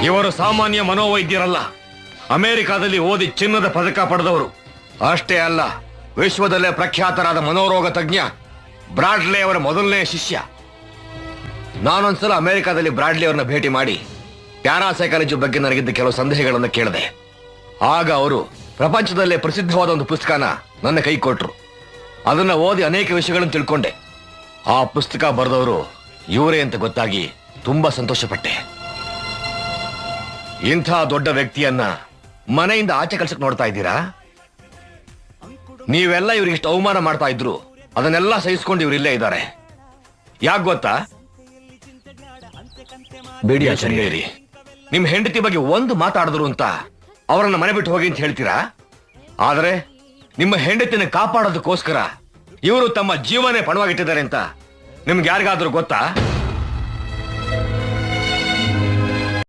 ಇವರು ಸಾಮಾನ್ಯ ಮನೋವೈದ್ಯರಲ್ಲ, ಅಮೆರಿಕಾದಲ್ಲಿ ಓದಿ ಚಿನ್ನದ ಪದಕ ಪಡೆದವರು. ಅಷ್ಟೇ ಅಲ್ಲ, ವಿಶ್ವದಲ್ಲೇ ಪ್ರಖ್ಯಾತರಾದ ಮನೋರೋಗ ತಜ್ಞ ಬ್ರಾಡ್ಲೆ ಅವರ ಮೊದಲನೇ ಶಿಷ್ಯ. ನಾನೊಂದ್ಸಲ ಅಮೆರಿಕಾದಲ್ಲಿ ಬ್ರಾಡ್ಲಿ ಅವರನ್ನ ಭೇಟಿ ಮಾಡಿ ಪ್ಯಾರಾಸೈಕಾಲಜಿ ಬಗ್ಗೆ ನನಗಿದ್ದ ಕೆಲವು ಸಂದೇಹಗಳನ್ನು ಕೇಳಿದೆ. ಆಗ ಅವರು ಪ್ರಪಂಚದಲ್ಲೇ ಪ್ರಸಿದ್ಧವಾದ ಒಂದು ಪುಸ್ತಕನ ನನ್ನ ಕೈ ಕೊಟ್ರು. ಅದನ್ನ ಓದಿ ಅನೇಕ ವಿಷಯಗಳನ್ನು ತಿಳ್ಕೊಂಡೆ. ಆ ಪುಸ್ತಕ ಬರೆದವರು ಇವರೇ ಅಂತ ಗೊತ್ತಾಗಿ ತುಂಬಾ ಸಂತೋಷಪಟ್ಟೆ. ಇಂಥ ದೊಡ್ಡ ವ್ಯಕ್ತಿಯನ್ನ ಮನೆಯಿಂದ ಆಚೆ ಕಳ್ಸಕ್ ನೋಡ್ತಾ ಇದ್ದೀರಾ? ನೀವೆಲ್ಲ ಇವ್ರಿಗೆ ಇಷ್ಟು ಅವಮಾನ ಮಾಡ್ತಾ ಇದ್ರು ಅದನ್ನೆಲ್ಲ ಸಹಿಸ್ಕೊಂಡು ಇವ್ರು ಇಲ್ಲೇ ಇದ್ದಾರೆ. ಯಾಕೆ ಗೊತ್ತಾ? ಬೇಡಿ ಆಚಾರ್ಯರಿ, ನಿಮ್ ಹೆಂಡತಿ ಬಗ್ಗೆ ಒಂದು ಮಾತಾಡಿದ್ರು ಅಂತ ಅವರನ್ನ ಮನೆ ಬಿಟ್ಟು ಹೋಗಿ ಅಂತ ಹೇಳ್ತೀರಾ? ಆದ್ರೆ ನಿಮ್ಮ ಹೆಂಡತಿನ ಕಾಪಾಡೋದಕ್ಕೋಸ್ಕರ ಇವರು ತಮ್ಮ ಜೀವನೇ ಪಣವಾಗಿಟ್ಟಿದ್ದಾರೆ ಅಂತ ನಿಮ್ಗೆ ಯಾರಿಗಾದ್ರೂ ಗೊತ್ತಾ?